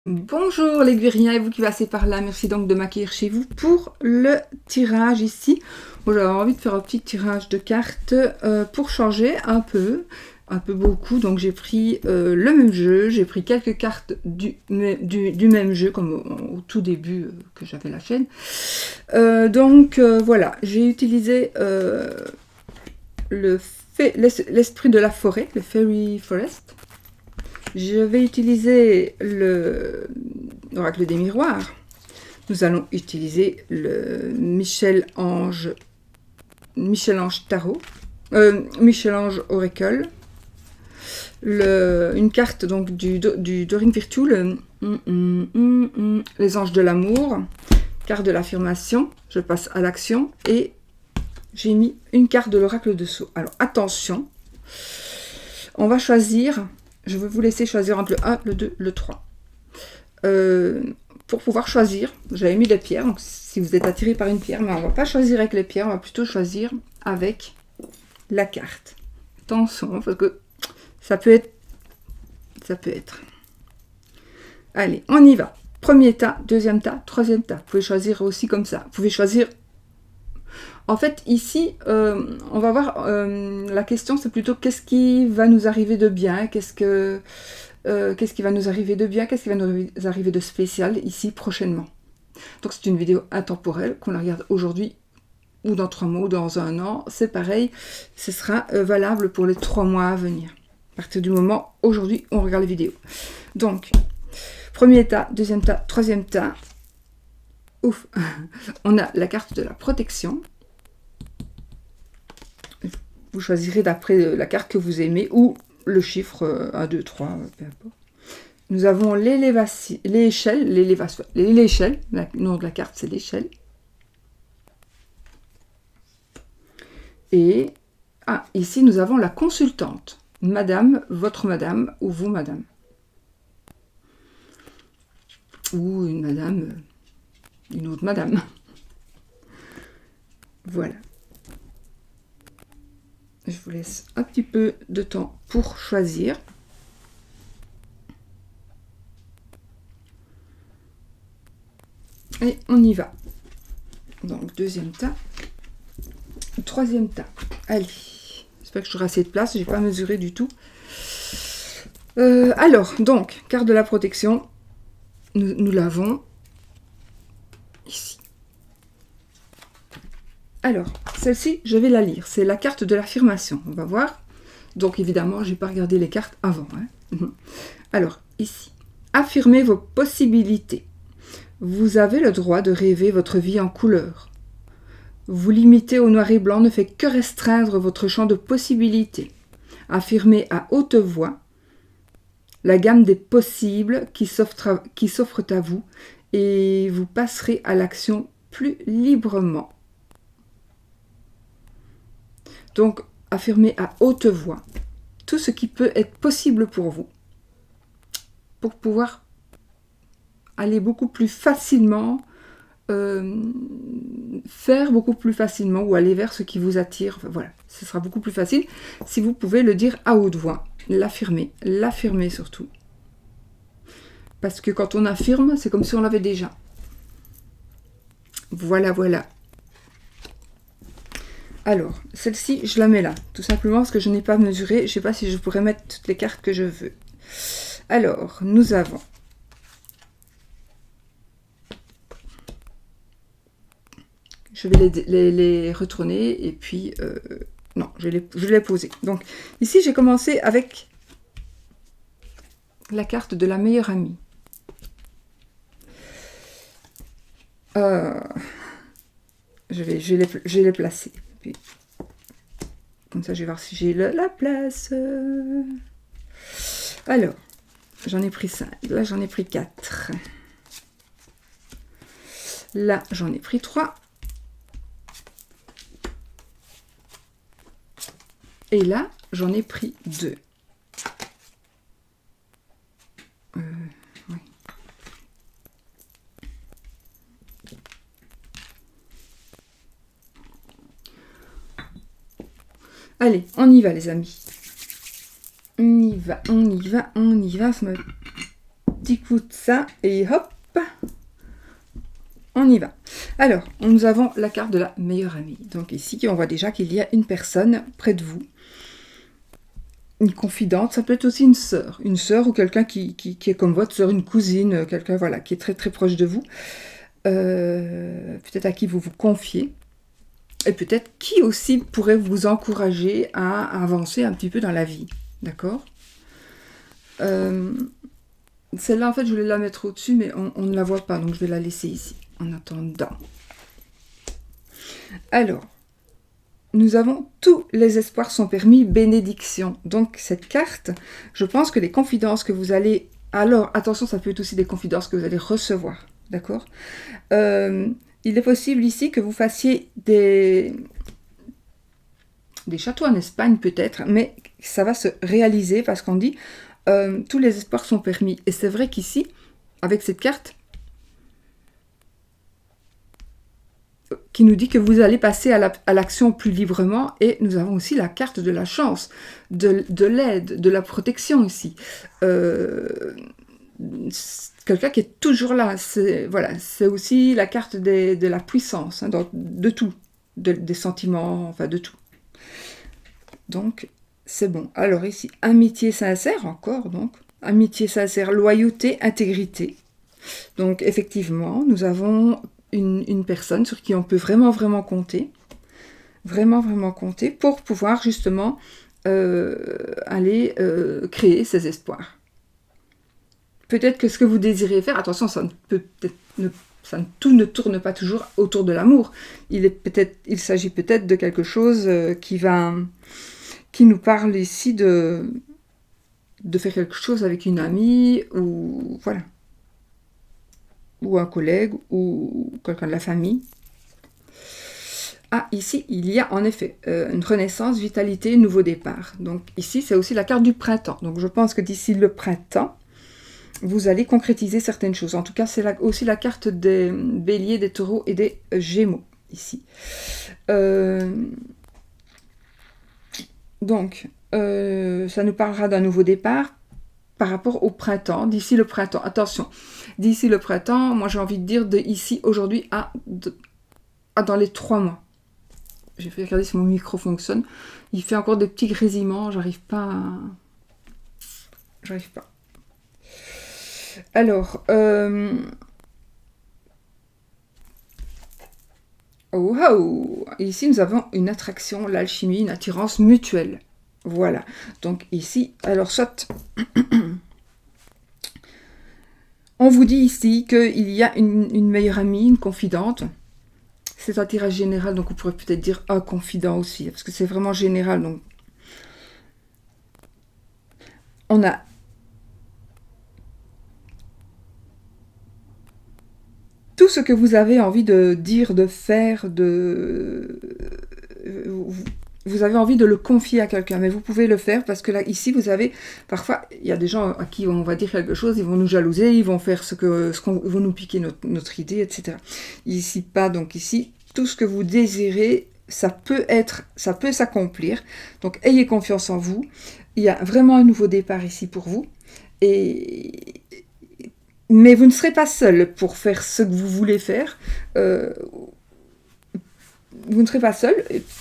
Bonjour les guériens et vous qui passez par là, merci donc de m'accueillir chez vous pour le tirage ici. Bon, j'avais envie de faire un petit tirage de cartes pour changer un peu beaucoup, donc j'ai pris le même jeu, j'ai pris quelques cartes du même jeu comme au tout début que j'avais la chaîne. Voilà, j'ai utilisé l'esprit de la forêt, le Fairy Forest. Je vais utiliser l'oracle des miroirs. Nous allons utiliser le Michel-Ange Tarot, Michel-Ange Oracle, une carte donc du Dorine Virtue, les anges de l'amour, carte de l'affirmation, je passe à l'action et j'ai mis une carte de l'oracle de Sceaux. Alors attention, on va choisir. Je vais vous laisser choisir entre le 1, le 2, le 3. Pour pouvoir choisir, j'avais mis des pierres, donc si vous êtes attiré par une pierre, mais on ne va pas choisir avec les pierres, on va plutôt choisir avec la carte. Attention, parce que ça peut être. Allez, on y va. Premier tas, deuxième tas, troisième tas. Vous pouvez choisir aussi comme ça. Vous pouvez choisir. En fait, ici, on va voir, la question, c'est plutôt qu'est-ce qui va nous arriver de bien, qu'est-ce qui va nous arriver de bien, qu'est-ce qui va nous arriver de spécial ici prochainement. Donc c'est une vidéo intemporelle, qu'on la regarde aujourd'hui ou dans 3 mois ou dans 1 an, c'est pareil, ce sera valable pour les 3 mois à venir. À partir du moment, aujourd'hui, on regarde la vidéo. Donc, premier tas, deuxième tas, troisième tas. Ouf, on a la carte de la protection. Vous choisirez d'après la carte que vous aimez ou le chiffre 1, 2, 3, peu importe. Nous avons l'échelle, le nom de la carte c'est l'échelle. Et ici nous avons la consultante, madame, votre madame ou vous madame. Ou une madame, une autre madame. Voilà. Je vous laisse un petit peu de temps pour choisir. Et on y va. Donc, deuxième tas. Troisième tas. Allez. J'espère que j'aurai assez de place. Je n'ai pas mesuré du tout. Alors, donc, carte de la protection. Nous l'avons ici. Alors, celle-ci, je vais la lire. C'est la carte de l'affirmation. On va voir. Donc, évidemment, je n'ai pas regardé les cartes avant. Alors, ici. Affirmez vos possibilités. Vous avez le droit de rêver votre vie en couleur. Vous limiter au noir et blanc ne fait que restreindre votre champ de possibilités. Affirmez à haute voix la gamme des possibles qui s'offrent à vous et vous passerez à l'action plus librement. Donc, affirmez à haute voix tout ce qui peut être possible pour vous, pour pouvoir aller beaucoup plus facilement, faire beaucoup plus facilement ou aller vers ce qui vous attire. Enfin, voilà, ce sera beaucoup plus facile si vous pouvez le dire à haute voix, l'affirmer surtout. Parce que quand on affirme, c'est comme si on l'avait déjà. Voilà. Alors, celle-ci, je la mets là, tout simplement parce que je n'ai pas mesuré. Je ne sais pas si je pourrais mettre toutes les cartes que je veux. Alors, nous avons... Je vais les retourner et puis... non, je vais les poser. Donc, ici, j'ai commencé avec la carte de la meilleure amie. Je vais les placer. Puis, comme ça, je vais voir si j'ai la place. Alors, j'en ai pris 5. Là, j'en ai pris 4. Là, j'en ai pris 3. Et là, j'en ai pris 2. Oui. Allez, on y va les amis. On y va. petit coup de ça, et hop, on y va. Alors, nous avons la carte de la meilleure amie. Donc ici, on voit déjà qu'il y a une personne près de vous, une confidente, ça peut être aussi une sœur ou quelqu'un qui est comme votre sœur, une cousine, quelqu'un voilà, qui est très très proche de vous, peut-être à qui vous vous confiez, et peut-être qui aussi pourrait vous encourager à avancer un petit peu dans la vie, d'accord? Celle-là, en fait, je voulais la mettre au-dessus, mais on ne la voit pas, donc je vais la laisser ici, en attendant. Alors, nous avons tous les espoirs sont permis, bénédiction. Donc, cette carte, je pense que les confidences que vous allez... Alors, attention, ça peut être aussi des confidences que vous allez recevoir, d'accord? Il est possible ici que vous fassiez des châteaux en Espagne, peut-être, mais ça va se réaliser parce qu'on dit tous les espoirs sont permis. Et c'est vrai qu'ici, avec cette carte, qui nous dit que vous allez passer à l'action plus librement, et nous avons aussi la carte de la chance, de l'aide, de la protection ici. Quelqu'un qui est toujours là, c'est voilà, aussi la carte de la puissance, hein, de tout, des sentiments, enfin de tout. Donc, c'est bon. Alors ici, amitié sincère, encore, donc, amitié sincère, loyauté, intégrité. Donc, effectivement, nous avons une personne sur qui on peut vraiment, vraiment compter. Vraiment, vraiment compter pour pouvoir, justement, aller créer ses espoirs. Peut-être que ce que vous désirez faire, attention, ça ne peut peut-être tout ne tourne pas toujours autour de l'amour. Il s'agit peut-être de quelque chose qui nous parle ici de faire quelque chose avec une amie, ou voilà, ou un collègue, ou quelqu'un de la famille. Ah, ici, il y a en effet une renaissance, vitalité, nouveau départ. Donc ici, c'est aussi la carte du printemps. Donc je pense que d'ici le printemps, vous allez concrétiser certaines choses. En tout cas, c'est aussi la carte des béliers, des taureaux et des gémeaux, ici. Donc, ça nous parlera d'un nouveau départ par rapport au printemps, d'ici le printemps. Attention, d'ici le printemps, moi j'ai envie de dire de ici, aujourd'hui, à dans les 3 mois. J'ai fait regarder si mon micro fonctionne. Il fait encore des petits grésillements, j'arrive pas. Alors, ici nous avons une attraction, l'alchimie, une attirance mutuelle. Voilà. Donc ici, alors soit on vous dit ici qu'il y a une meilleure amie, une confidente. C'est un tirage général, donc on pourrait peut-être dire un confident aussi, parce que c'est vraiment général. Donc on a tout ce que vous avez envie de dire, de faire, vous avez envie de le confier à quelqu'un, mais vous pouvez le faire parce que là, ici, vous avez, parfois, il y a des gens à qui on va dire quelque chose, ils vont nous jalouser, ils vont faire ils vont nous piquer notre idée, etc. Ici, pas, donc ici, tout ce que vous désirez, ça peut s'accomplir. Donc, ayez confiance en vous. Il y a vraiment un nouveau départ ici pour vous. Mais vous ne serez pas seul pour faire ce que vous voulez faire. Vous ne serez pas seul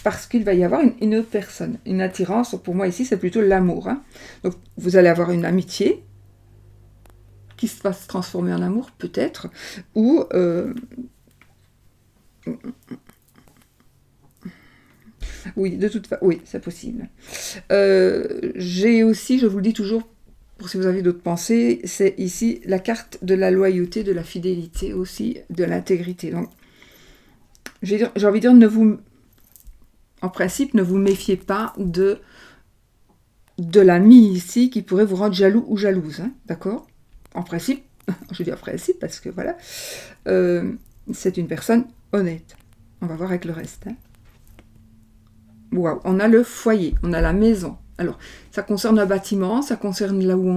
parce qu'il va y avoir une autre personne. Une attirance, pour moi ici, c'est plutôt l'amour. Hein. Donc, vous allez avoir une amitié qui va se transformer en amour, peut-être. Ou... oui, de toute façon, oui, c'est possible. J'ai aussi, je vous le dis toujours, pour si vous avez d'autres pensées, c'est ici la carte de la loyauté, de la fidélité aussi, de l'intégrité. Donc, j'ai envie de dire, en principe, ne vous méfiez pas de l'ami ici qui pourrait vous rendre jaloux ou jalouse, hein, d'accord? En principe, je dis en principe parce que voilà, c'est une personne honnête. On va voir avec le reste. Hein. Wow, on a le foyer, on a la maison. Alors, ça concerne un bâtiment, ça concerne là où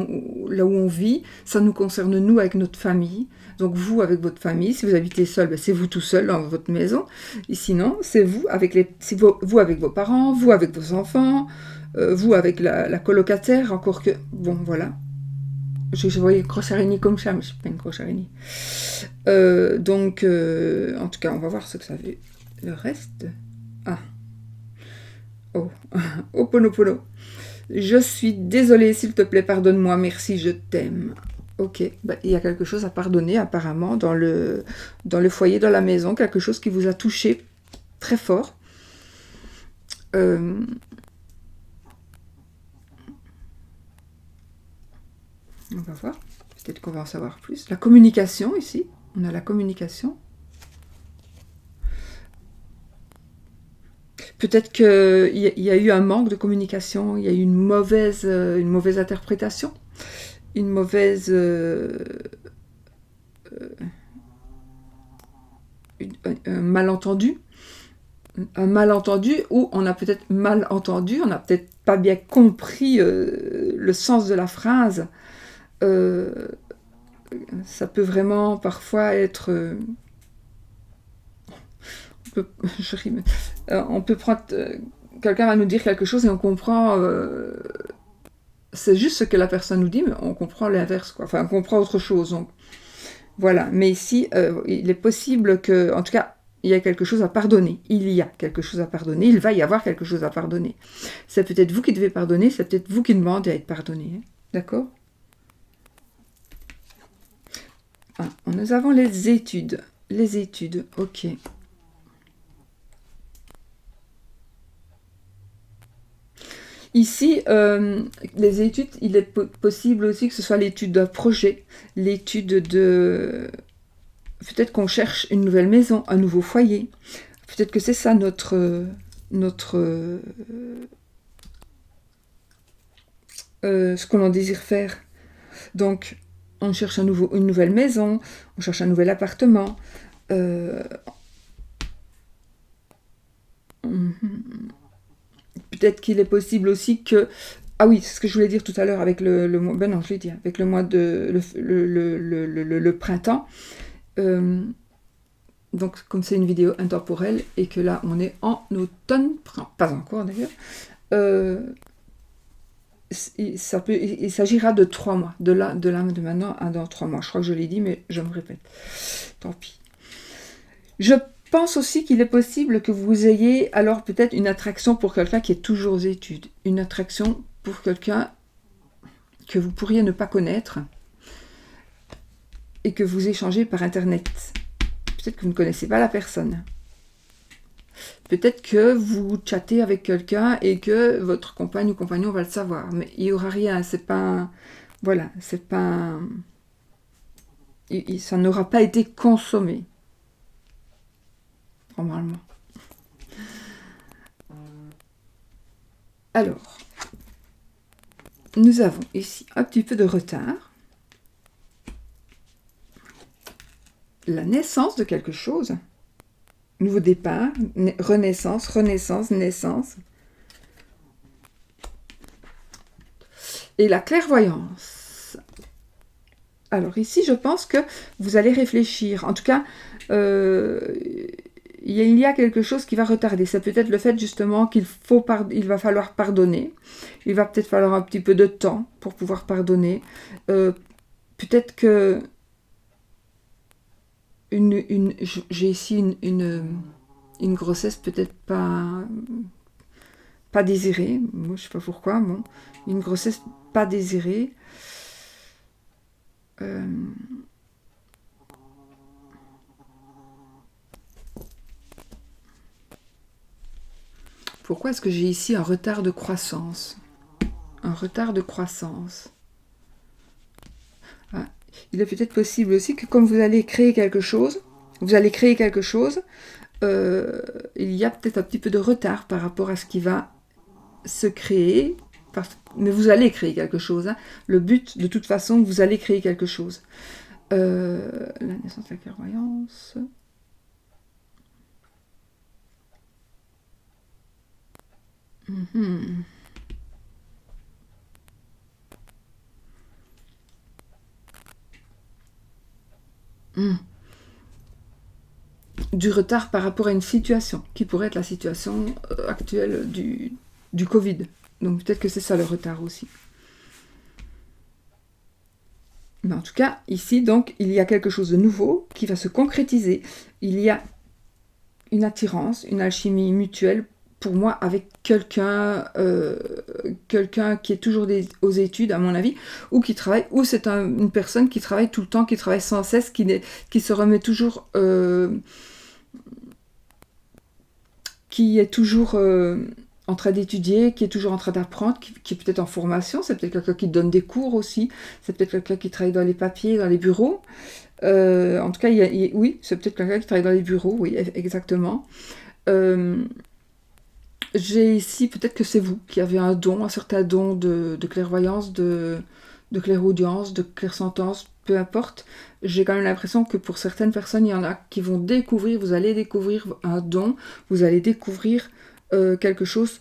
on vit, ça nous concerne nous avec notre famille. Donc vous avec votre famille, si vous habitez seul, ben c'est vous tout seul dans votre maison. Et sinon, c'est vous avec vous avec vos parents, vous avec vos enfants, vous avec la colocataire, encore que... Bon, voilà. Je voyais grosse araignée comme ça, mais c'est pas une grosse araignée. En tout cas, on va voir ce que ça fait. Le reste... Ah. Oh. Oponopono. Je suis désolée, s'il te plaît, pardonne-moi, merci, je t'aime. Ok, bah, il y a quelque chose à pardonner apparemment dans le foyer, dans la maison, quelque chose qui vous a touché très fort. On va voir, peut-être qu'on va en savoir plus. La communication ici, on a la communication. Peut-être qu'il y a eu un manque de communication, il y a eu une mauvaise interprétation, une mauvaise... un malentendu. Un malentendu où on a peut-être mal entendu, on n'a peut-être pas bien compris le sens de la phrase. Ça peut vraiment parfois être... on peut prendre... quelqu'un va nous dire quelque chose et on comprend... c'est juste ce que la personne nous dit, mais on comprend l'inverse, quoi. Enfin, on comprend autre chose. Donc, voilà. Mais ici, il est possible que... En tout cas, il y a quelque chose à pardonner. Il y a quelque chose à pardonner. Il va y avoir quelque chose à pardonner. C'est peut-être vous qui devez pardonner. C'est peut-être vous qui demandez à être pardonné. Hein. D'accord ? Ah, nous avons les études. Les études, ok. Ici, les études, il est possible aussi que ce soit l'étude d'un projet, l'étude de... Peut-être qu'on cherche une nouvelle maison, un nouveau foyer. Peut-être que c'est ça ce que l'on désire faire. Donc, on cherche une nouvelle maison, on cherche un nouvel appartement. Peut-être qu'il est possible aussi que... Ah oui, c'est ce que je voulais dire tout à l'heure avec le mois... Ben non, je l'ai dit, avec le mois de... le printemps. Donc, comme c'est une vidéo intemporelle et que là, on est en automne, pas encore d'ailleurs, il s'agira de 3 mois, de maintenant à dans 3 mois. Je crois que je l'ai dit, mais je me répète. Tant pis. Je pense aussi qu'il est possible que vous ayez alors peut-être une attraction pour quelqu'un qui est toujours aux études. Une attraction pour quelqu'un que vous pourriez ne pas connaître et que vous échangez par Internet. Peut-être que vous ne connaissez pas la personne. Peut-être que vous chattez avec quelqu'un et que votre compagne ou compagnon va le savoir. Mais il n'y aura rien. C'est pas... Voilà, c'est pas... Ça n'aura pas été consommé. Normalement. Alors, nous avons ici un petit peu de retard. La naissance de quelque chose. Nouveau départ, renaissance, naissance. Et la clairvoyance. Alors ici, je pense que vous allez réfléchir. En tout cas, il y a quelque chose qui va retarder. C'est peut-être le fait justement il va falloir pardonner. Il va peut-être falloir un petit peu de temps pour pouvoir pardonner. Peut-être que j'ai ici une grossesse peut-être pas désirée. Moi, je sais pas pourquoi. Bon, une grossesse pas désirée. Pourquoi est-ce que j'ai ici un retard de croissance? Un retard de croissance. Ah, il est peut-être possible aussi que comme vous allez créer quelque chose, il y a peut-être un petit peu de retard par rapport à ce qui va se créer. Mais vous allez créer quelque chose. Hein. Le but, de toute façon, vous allez créer quelque chose. La naissance de la clairvoyance... Du retard par rapport à une situation, qui pourrait être la situation actuelle du Covid. Donc peut-être que c'est ça le retard aussi. Mais en tout cas, ici, donc, il y a quelque chose de nouveau qui va se concrétiser. Il y a une attirance, une alchimie mutuelle, pour moi, avec quelqu'un qui est toujours aux études, à mon avis, ou qui travaille, ou c'est une personne qui travaille tout le temps, qui travaille sans cesse, qui se remet toujours... qui est toujours en train d'étudier, qui est toujours en train d'apprendre, qui est peut-être en formation, c'est peut-être quelqu'un qui donne des cours aussi, c'est peut-être quelqu'un qui travaille dans les papiers, dans les bureaux. En tout cas, oui, c'est peut-être quelqu'un qui travaille dans les bureaux, oui, exactement. J'ai ici, peut-être que c'est vous qui avez un certain don de clairvoyance, de clairaudience, de clairsentence, peu importe. J'ai quand même l'impression que pour certaines personnes, il y en a qui vont découvrir, vous allez découvrir un don, vous allez découvrir quelque chose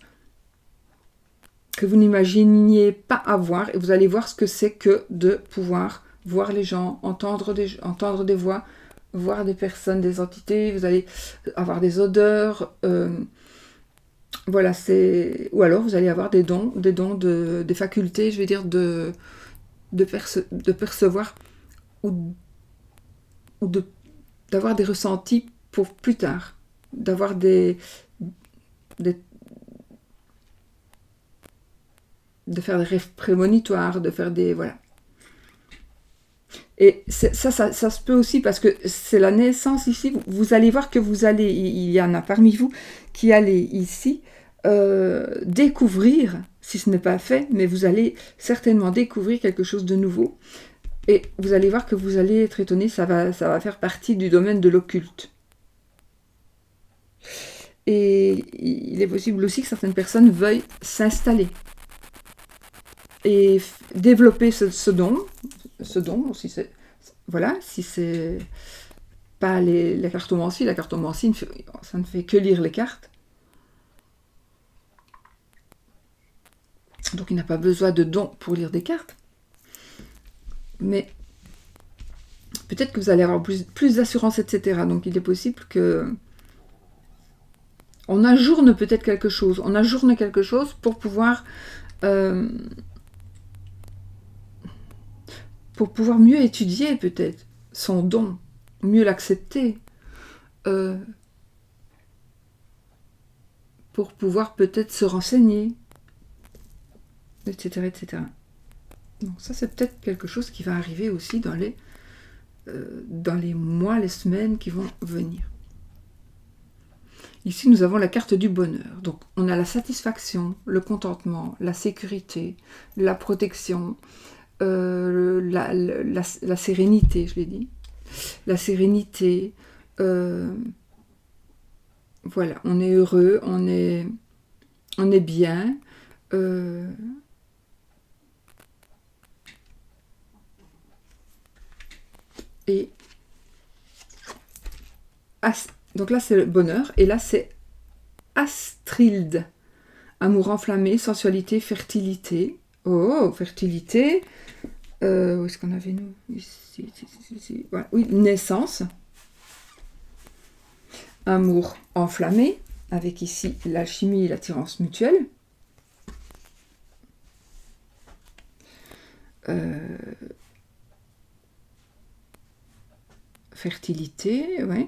que vous n'imaginiez pas avoir, et vous allez voir ce que c'est que de pouvoir voir les gens, entendre des voix, voir des personnes, des entités, vous allez avoir des odeurs, voilà, ou alors vous allez avoir des dons, des facultés, je vais dire, de percevoir ou d'avoir des ressentis pour plus tard, d'avoir de faire des rêves prémonitoires, de faire des... Voilà. Et ça se peut aussi parce que c'est la naissance ici. Vous allez voir que il y en a parmi vous qui allez ici découvrir, si ce n'est pas fait, mais vous allez certainement découvrir quelque chose de nouveau. Et vous allez voir que vous allez être étonné, ça va faire partie du domaine de l'occulte. Et il est possible aussi que certaines personnes veuillent s'installer et développer ce don, si c'est... Voilà, si c'est pas la cartomancie, ça ne fait que lire les cartes. Donc il n'a pas besoin de don pour lire des cartes. Mais peut-être que vous allez avoir plus d'assurance, etc. Donc il est possible que on ajourne peut-être quelque chose. On ajourne quelque chose pour pouvoir mieux étudier peut-être son don, mieux l'accepter, pour pouvoir peut-être se renseigner, etc., etc. Donc ça, c'est peut-être quelque chose qui va arriver aussi dans les mois, les semaines qui vont venir. Ici, nous avons la carte du bonheur. Donc, on a la satisfaction, le contentement, la sécurité, la protection, la sérénité, je l'ai dit. La sérénité. Voilà, on est heureux, on est bien. Et donc là, c'est le bonheur. Et là, c'est Astrilde. Amour enflammé, sensualité, fertilité. Oh, fertilité. Où est-ce qu'on avait, nous? Ici. Voilà. Oui, naissance. Amour enflammé, avec ici l'alchimie et l'attirance mutuelle. Fertilité, ouais.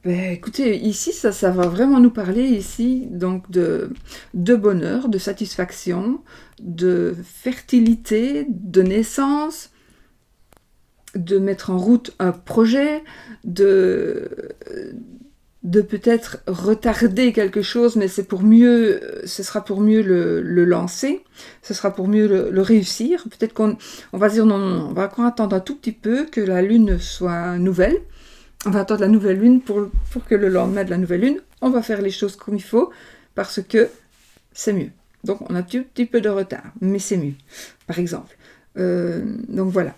Ben, écoutez, ici, ça va vraiment nous parler ici donc de bonheur, de satisfaction, de fertilité, de naissance, de mettre en route un projet, de peut-être retarder quelque chose, mais ce sera pour mieux le lancer, ce sera pour mieux le réussir. Peut-être qu'on va dire non, on va encore attendre un tout petit peu que la lune soit nouvelle. On va attendre la nouvelle lune pour que le lendemain de la nouvelle lune, on va faire les choses comme il faut, parce que c'est mieux. Donc on a un petit peu de retard, mais c'est mieux, par exemple. Donc voilà.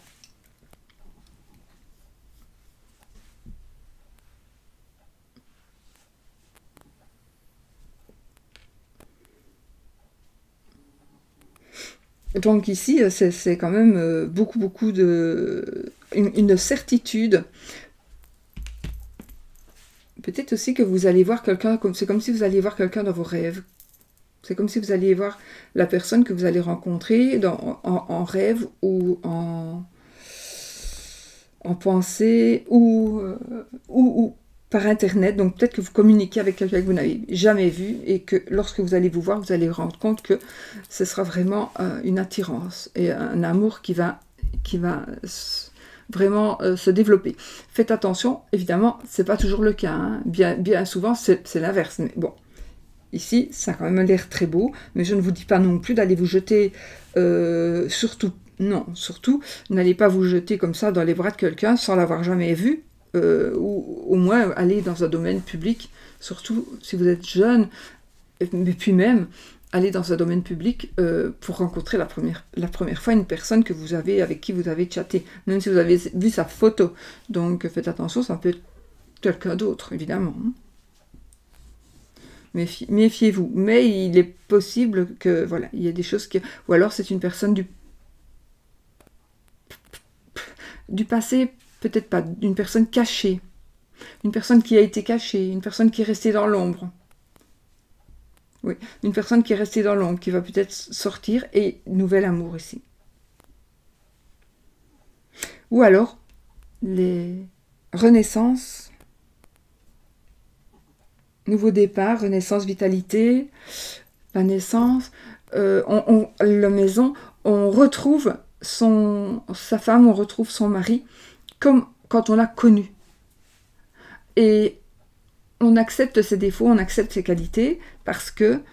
Donc ici, c'est quand même beaucoup une certitude. Peut-être aussi que vous allez voir quelqu'un, c'est comme si vous alliez voir quelqu'un dans vos rêves. C'est comme si vous alliez voir la personne que vous allez rencontrer en rêve ou en pensée ou par Internet. Donc peut-être que vous communiquez avec quelqu'un que vous n'avez jamais vu et que lorsque vous allez vous voir, vous allez vous rendre compte que ce sera vraiment une attirance et un amour qui va vraiment se développer. Faites attention, évidemment, c'est pas toujours le cas. Hein. Bien souvent, c'est l'inverse. Mais bon, ici, ça a quand même l'air très beau, mais je ne vous dis pas non plus d'aller vous jeter, surtout, n'allez pas vous jeter comme ça dans les bras de quelqu'un sans l'avoir jamais vu, ou au moins aller dans un domaine public, surtout si vous êtes jeune, mais puis même aller dans un domaine public pour rencontrer la première fois une personne avec qui vous avez chatté, même si vous avez vu sa photo. Donc faites attention, ça peut être quelqu'un d'autre, évidemment. Méfiez-vous. Mais il est possible que, voilà, il y a des choses qui... Ou alors c'est une personne du passé, peut-être pas, une personne cachée. Une personne qui a été cachée, une personne qui est restée dans l'ombre. Oui, une personne qui est restée dans l'ombre, qui va peut-être sortir, et nouvel amour ici. Ou alors, les renaissances, nouveau départ, renaissance, vitalité, la naissance, la maison, on retrouve sa femme, on retrouve son mari, comme quand on l'a connu. Et on accepte ses défauts, on accepte ses qualités, parce qu'il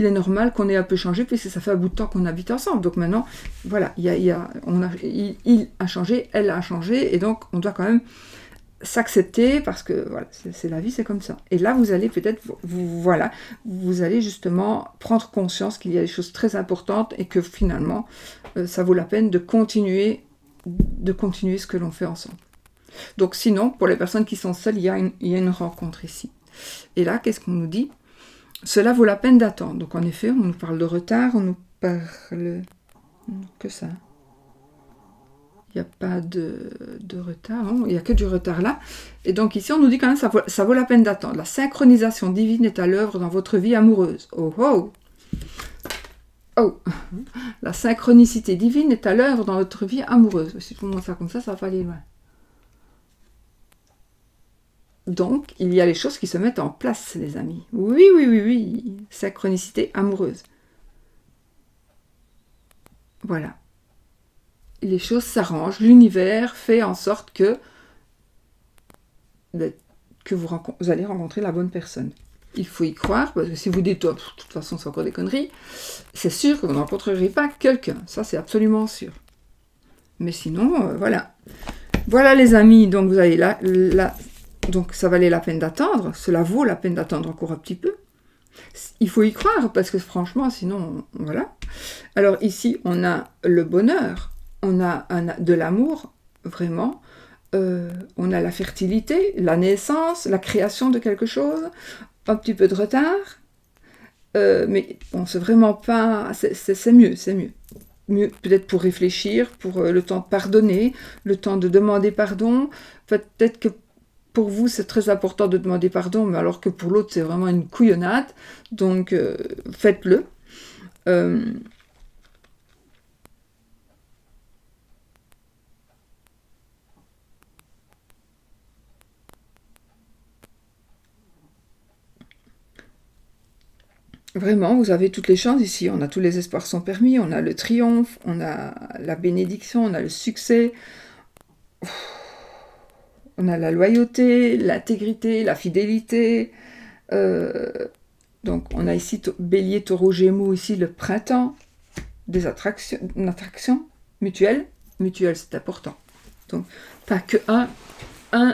est normal qu'on ait un peu changé, puisque ça fait un bout de temps qu'on habite ensemble. Donc maintenant, voilà, il a changé, elle a changé, et donc on doit quand même s'accepter, parce que voilà, c'est la vie, c'est comme ça. Et là, vous allez peut-être, vous allez justement prendre conscience qu'il y a des choses très importantes, et que finalement, ça vaut la peine de continuer ce que l'on fait ensemble. Donc sinon, pour les personnes qui sont seules, il y a une rencontre ici. Et là, qu'est-ce qu'on nous dit ? Cela vaut la peine d'attendre. Donc en effet, on nous parle de retard, on nous parle... que ça. Il n'y a pas de retard, non, il n'y a que du retard là. Et donc ici, on nous dit quand même ça vaut la peine d'attendre. La synchronisation divine est à l'œuvre dans votre vie amoureuse. Oh oh oh. La synchronicité divine est à l'œuvre dans votre vie amoureuse. Si je vous montre ça comme ça va pas aller loin. Donc, il y a les choses qui se mettent en place, les amis. Oui. Synchronicité amoureuse. Voilà. Les choses s'arrangent. L'univers fait en sorte que vous allez rencontrer la bonne personne. Il faut y croire, parce que si vous dites, oh, de toute façon, c'est encore des conneries, c'est sûr que vous ne rencontrerez pas quelqu'un. Ça, c'est absolument sûr. Mais sinon, voilà. Voilà, les amis. Donc, vous avez là... Donc ça valait la peine d'attendre, cela vaut la peine d'attendre encore un petit peu. Il faut y croire, parce que franchement, sinon, voilà. Alors ici, on a le bonheur, on a de l'amour, vraiment. On a la fertilité, la naissance, la création de quelque chose, un petit peu de retard. Mais bon, c'est vraiment pas... C'est mieux, c'est mieux. Mieux peut-être pour réfléchir, pour le temps de pardonner, le temps de demander pardon. Peut-être que pour vous, c'est très important de demander pardon, mais alors que pour l'autre, c'est vraiment une couillonnade. Donc, faites-le. Vraiment, vous avez toutes les chances ici. On a tous les espoirs sont permis, on a le triomphe, on a la bénédiction, on a le succès. On a la loyauté, l'intégrité, la fidélité. Donc, on a ici Bélier, Taureau, Gémeaux, ici le printemps, une attraction mutuelle. Mutuelle, c'est important. Donc, pas que un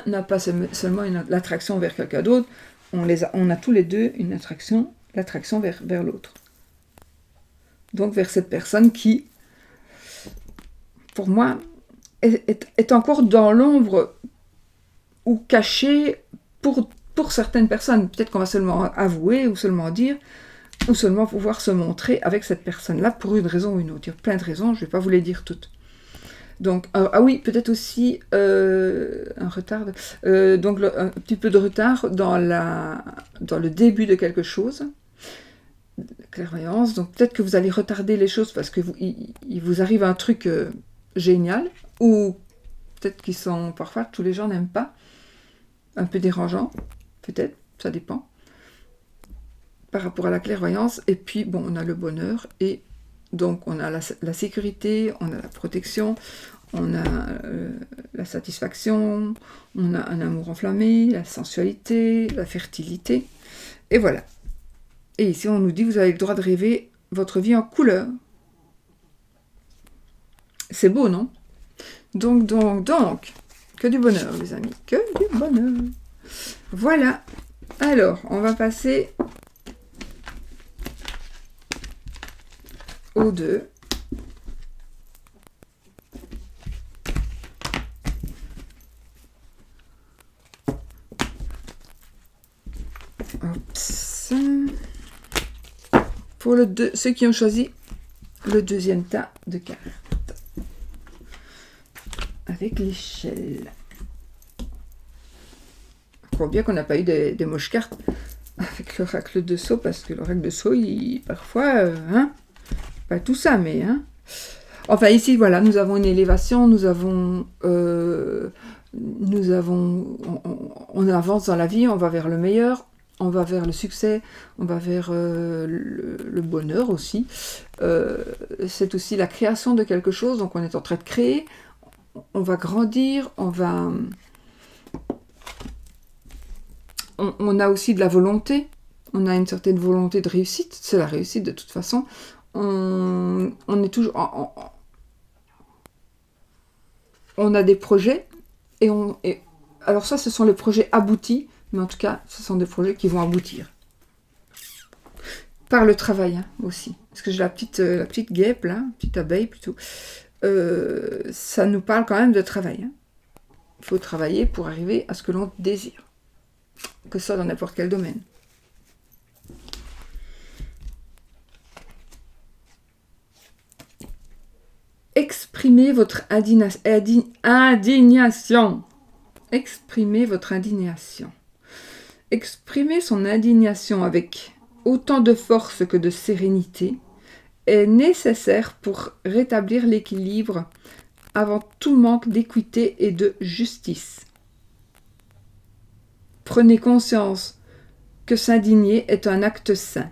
n'a pas seulement l'attraction vers quelqu'un d'autre. On a tous les deux une attraction, l'attraction vers l'autre. Donc, vers cette personne qui, pour moi, est encore dans l'ombre ou caché pour certaines personnes. Peut-être qu'on va seulement avouer ou seulement dire ou seulement pouvoir se montrer avec cette personne-là pour une raison ou une autre. Il y a plein de raisons, je ne vais pas vous les dire toutes. Donc, ah oui, peut-être aussi un retard, donc un petit peu de retard dans le début de quelque chose, clairvoyance. Donc peut-être que vous allez retarder les choses parce que il vous arrive un truc génial, ou peut-être qu'ils sont, parfois, tous les gens n'aiment pas, un peu dérangeant, peut-être, ça dépend, par rapport à la clairvoyance. Et puis, bon, on a le bonheur, et donc on a la sécurité, on a la protection, on a la satisfaction, on a un amour enflammé, la sensualité, la fertilité, et voilà. Et ici, on nous dit, vous avez le droit de rêver votre vie en couleur. C'est beau, non? Donc, que du bonheur, les amis, que du bonheur. Voilà. Alors, on va passer aux deux. Oups. Pour ceux qui ont choisi le deuxième tas de cartes. Avec l'échelle. Je crois bien qu'on n'a pas eu des moches cartes avec l'oracle de Sceaux, parce que l'oracle de Sceaux, parfois, pas tout ça, mais... Enfin, ici, voilà, nous avons une élévation, on avance dans la vie, on va vers le meilleur, on va vers le succès, on va vers le bonheur aussi. C'est aussi la création de quelque chose, donc on est en train de créer, on va grandir, on a aussi de la volonté, on a une certaine volonté de réussite, c'est la réussite de toute façon. On est toujours... On a des projets, alors ça, ce sont les projets aboutis, mais en tout cas, ce sont des projets qui vont aboutir. Par le travail, aussi. Parce que j'ai la petite guêpe, là, petite abeille plutôt. Ça nous parle quand même de travail. Il faut travailler pour arriver à ce que l'on désire. Que ce soit dans n'importe quel domaine. Exprimez votre indignation. Exprimez votre indignation. Exprimer son indignation avec autant de force que de sérénité est nécessaire pour rétablir l'équilibre avant tout manque d'équité et de justice. Prenez conscience que s'indigner est un acte sain,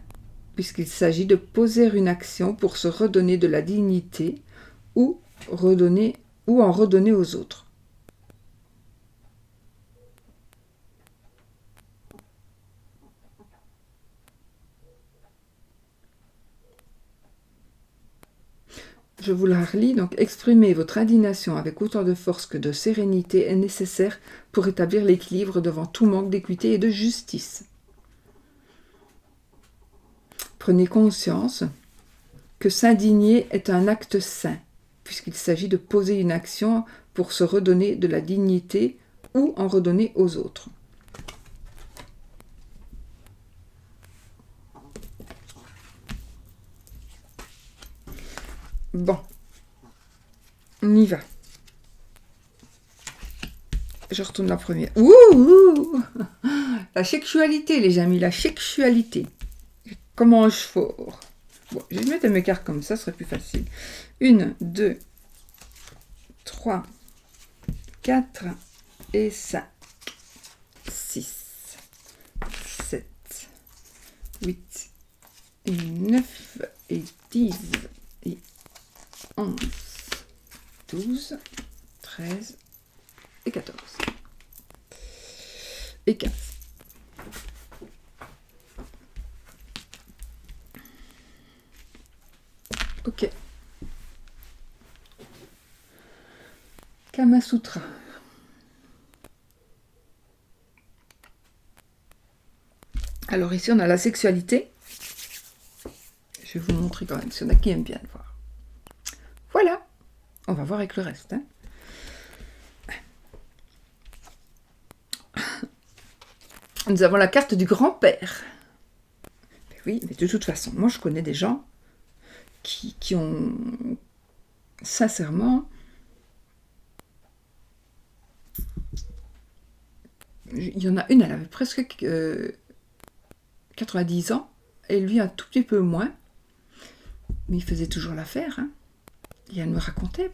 puisqu'il s'agit de poser une action pour se redonner de la dignité ou en redonner aux autres. Je vous la relis. Donc, exprimer votre indignation avec autant de force que de sérénité est nécessaire pour établir l'équilibre devant tout manque d'équité et de justice. Prenez conscience que s'indigner est un acte sain, puisqu'il s'agit de poser une action pour se redonner de la dignité ou en redonner aux autres. Bon, on y va. Je retourne la première. Ouh, la sexualité, les amis, la sexualité. Comment je fort. Bon, je vais mettre mes cartes comme ça, ce serait plus facile. 1, 2, 3, 4 et 5. 6, 7, 8, et 9, et 10, et 11, 12, 13 et 14. Et 15. Ok. Kama Sutra. Alors ici, on a la sexualité. Je vais vous montrer quand même, s'il y en a qui aiment bien le voir. Voilà. On va voir avec le reste. Nous avons la carte du grand-père. Oui, mais de toute façon, moi je connais des gens qui ont sincèrement il y en a une, elle avait presque 90 ans, et lui un tout petit peu moins, mais il faisait toujours l'affaire, hein. Et elle me racontait.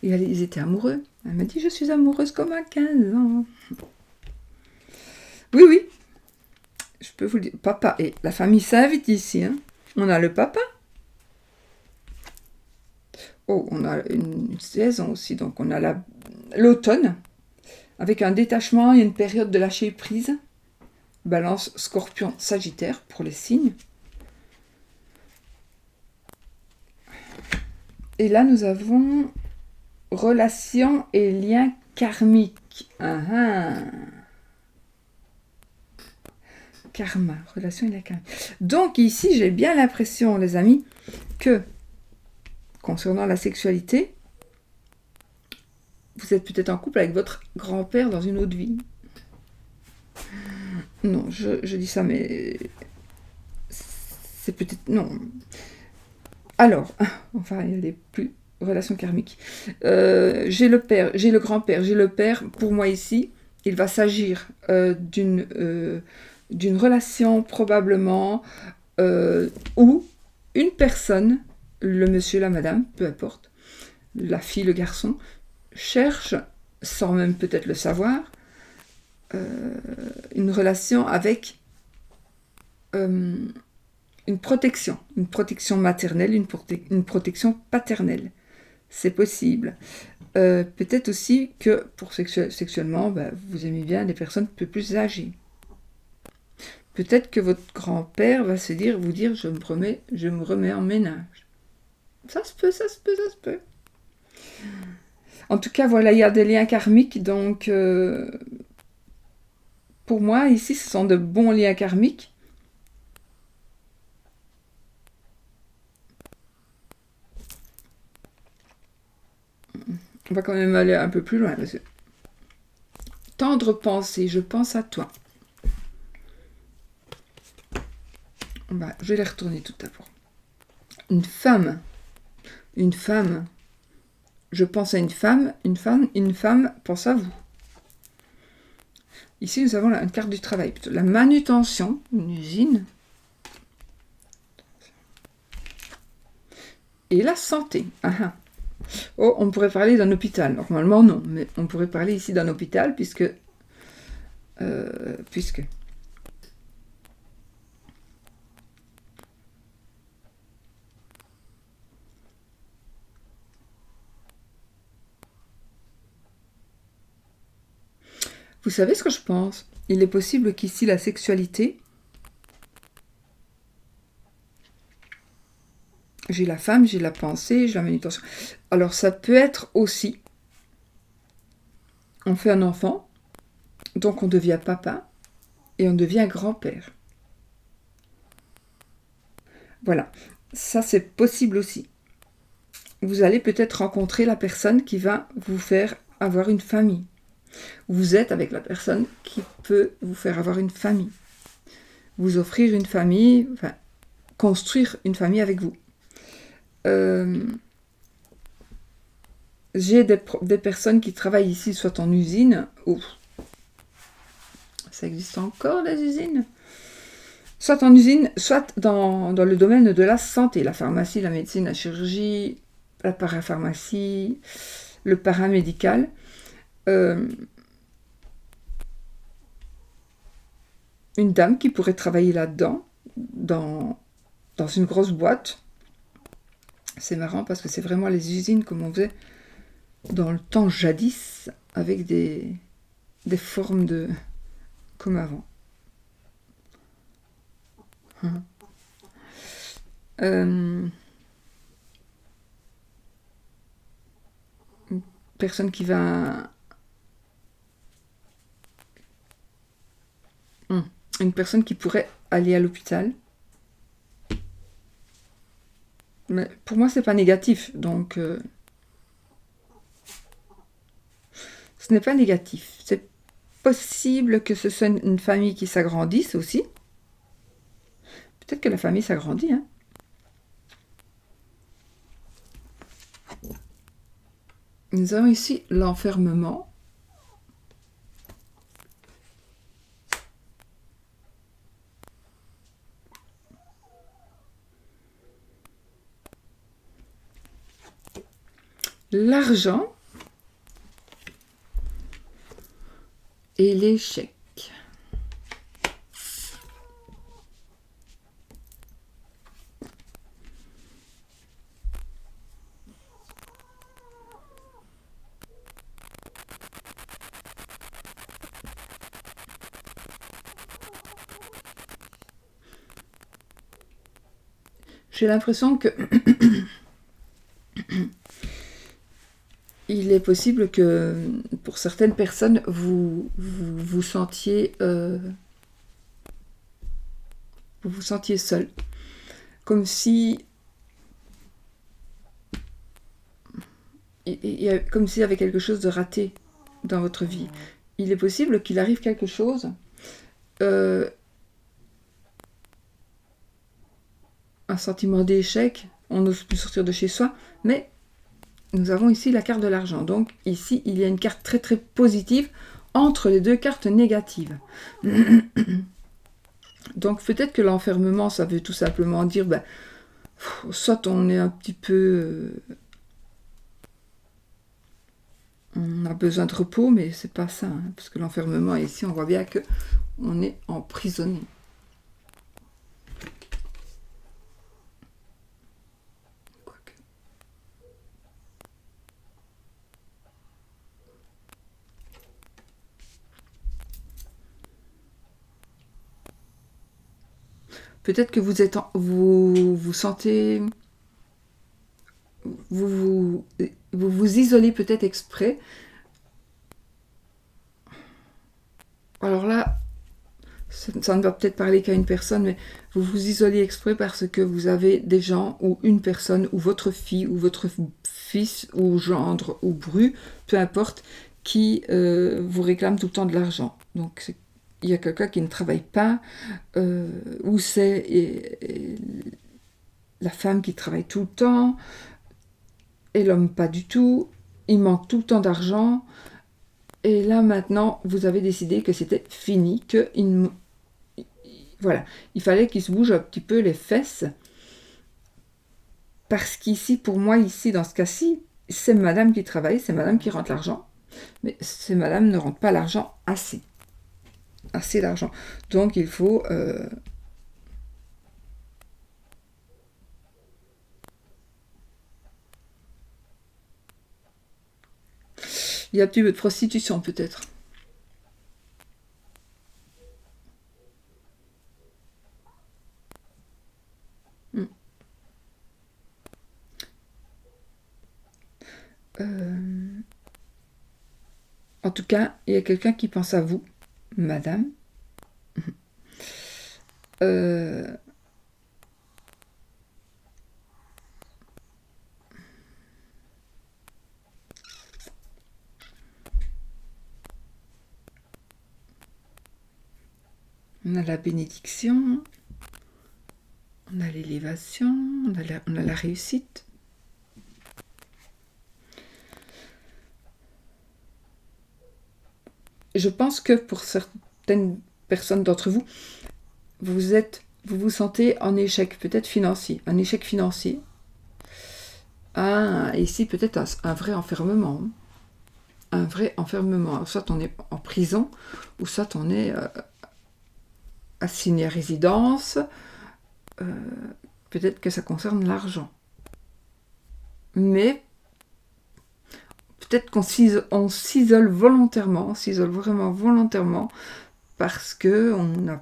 Et ils étaient amoureux. Elle m'a dit, je suis amoureuse comme à 15 ans. Oui, oui, je peux vous le dire. Papa, et la famille s'invite ici, hein. On a le papa. Oh, on a une saison aussi, donc on a l'automne, avec un détachement et une période de lâcher prise. Balance, Scorpion, Sagittaire pour les signes. Et là, nous avons relations et liens karmiques. Karma, relation et liens karmiques. Donc ici, j'ai bien l'impression, les amis, que concernant la sexualité, vous êtes peut-être en couple avec votre grand-père dans une autre vie. Non, je dis ça, mais c'est peut-être... Non. Alors, enfin, il y a des plus relations karmiques. J'ai le père, j'ai le grand-père, j'ai le père. Pour moi ici, il va s'agir d'une relation probablement où une personne, le monsieur, la madame, peu importe, la fille, le garçon, cherche, sans même peut-être le savoir, une relation avec une protection maternelle, une protection paternelle. C'est possible. Peut-être aussi que pour sexuellement, vous aimez bien des personnes un peu plus âgées. Peut-être que votre grand-père va vous dire, je me remets en ménage. Ça se peut. En tout cas, voilà, il y a des liens karmiques, donc pour moi, ici, ce sont de bons liens karmiques. On va quand même aller un peu plus loin. Parce que... Tendre pensée, je pense à toi. Je vais les retourner tout d'abord. Une femme. Je pense à une femme pense à vous. Ici, nous avons une carte du travail. La manutention, une usine. Et la santé. Oh, on pourrait parler d'un hôpital. Normalement, non. Mais on pourrait parler ici d'un hôpital puisque... Vous savez ce que je pense? Il est possible qu'ici, la sexualité... J'ai la femme, j'ai la pensée, j'ai la manutention. Alors, ça peut être aussi... On fait un enfant, donc on devient papa, et on devient grand-père. Voilà, ça c'est possible aussi. Vous allez peut-être rencontrer la personne qui va vous faire avoir une famille. Vous êtes avec la personne qui peut vous faire avoir une famille. Vous offrir une famille, enfin, construire une famille avec vous. J'ai des personnes qui travaillent ici, soit en usine, ou ça existe encore les usines, soit en usine, soit dans le domaine de la santé, la pharmacie, la médecine, la chirurgie, la parapharmacie, le paramédical. Une dame qui pourrait travailler là-dedans, dans une grosse boîte. C'est marrant parce que c'est vraiment les usines comme on faisait dans le temps jadis, avec des formes de... comme avant. Une personne qui va... Une personne qui pourrait aller à l'hôpital. Mais pour moi, c'est pas négatif, donc... ce n'est pas négatif. C'est possible que ce soit une famille qui s'agrandisse aussi. Peut-être que la famille s'agrandit, hein. Nous avons ici l'enfermement. l'argent et l'échec. J'ai l'impression que il est possible que pour certaines personnes, vous sentiez seul. Comme si comme s'il y avait quelque chose de raté dans votre vie. Il est possible qu'il arrive quelque chose, un sentiment d'échec, on n'ose plus sortir de chez soi, mais nous avons ici la carte de l'argent. Donc ici, il y a une carte très très positive entre les deux cartes négatives. Donc peut-être que l'enfermement, ça veut tout simplement dire, soit on est un petit peu... on a besoin de repos, mais c'est pas ça, hein, parce que l'enfermement, ici, on voit bien que on est emprisonné. Peut-être que vous sentez... Vous isolez peut-être exprès. Alors là, ça ne va peut-être parler qu'à une personne, mais vous vous isolez exprès parce que vous avez des gens ou une personne ou votre fille ou votre fils ou gendre ou bru, peu importe, qui vous réclame tout le temps de l'argent. Donc il y a quelqu'un qui ne travaille pas, ou c'est la femme qui travaille tout le temps, et l'homme pas du tout, il manque tout le temps d'argent, et là maintenant vous avez décidé que c'était fini, voilà, il fallait qu'il se bouge un petit peu les fesses, parce qu'ici, pour moi, ici, dans ce cas-ci, c'est madame qui travaille, c'est madame qui rentre l'argent, mais c'est madame ne rentre pas l'argent assez d'argent. Donc il faut... il y a un petit peu de prostitution peut-être. En tout cas, il y a quelqu'un qui pense à vous, madame. On a la bénédiction, on a l'élévation, on a la réussite. Je pense que pour certaines personnes d'entre vous, vous vous sentez en échec, peut-être financier, un échec financier. Ici peut-être un vrai enfermement. Un vrai enfermement. Soit on est en prison, ou soit on est assigné à résidence. Peut-être que ça concerne l'argent. Mais peut-être qu'on s'isole volontairement, on s'isole vraiment volontairement, parce que on ne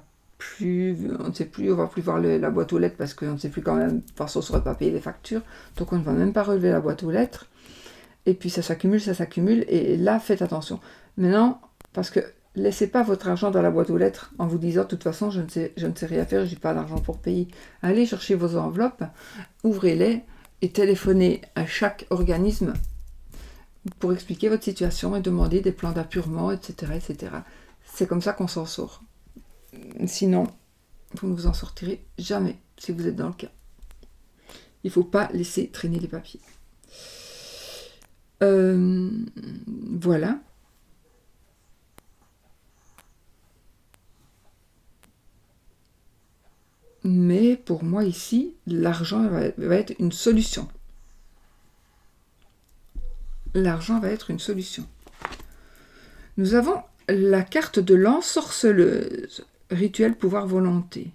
sait plus, on va plus voir la boîte aux lettres, parce qu'on ne sait plus quand même, parce qu'on ne saurait pas payer les factures, donc on ne va même pas relever la boîte aux lettres, et puis ça s'accumule, et là, faites attention. Maintenant, parce que laissez pas votre argent dans la boîte aux lettres en vous disant, de toute façon, je ne sais rien faire, je n'ai pas d'argent pour payer. Allez chercher vos enveloppes, ouvrez-les, et téléphonez à chaque organisme pour expliquer votre situation et demander des plans d'appurement, etc., etc. C'est comme ça qu'on s'en sort. Sinon, vous ne vous en sortirez jamais si vous êtes dans le cas. Il ne faut pas laisser traîner les papiers. Voilà. Mais pour moi ici, l'argent va être une solution. l'argent va être une solution. Nous avons la carte de l'ensorceleuse, rituel, pouvoir, volonté.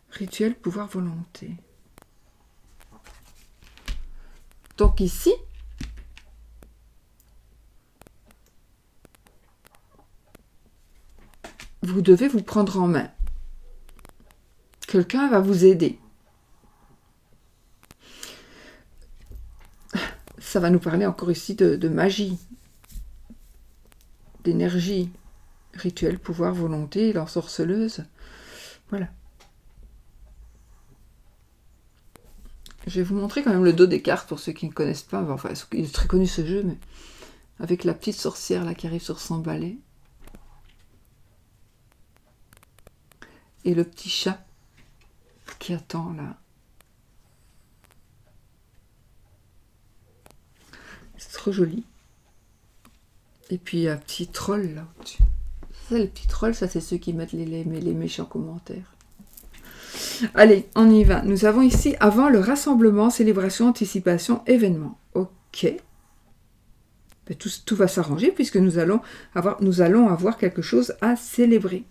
Rituel, pouvoir, volonté. Donc ici, vous devez vous prendre en main. Quelqu'un va vous aider. Ça va nous parler encore ici de magie, d'énergie, rituel, pouvoir, volonté, l'ensorceleuse. Voilà. Je vais vous montrer quand même le dos des cartes pour ceux qui ne connaissent pas. Enfin, il est très connu ce jeu, mais avec la petite sorcière là qui arrive sur son balai. Et le petit chat qui attend là. C'est trop joli. Et puis un petit troll là au-dessus. Ça, les petits trolls, ça c'est ceux qui mettent les méchants commentaires. Allez, on y va. Nous avons ici avant le rassemblement, célébration, anticipation, événement. Ok. Ben, tout va s'arranger puisque nous allons avoir quelque chose à célébrer.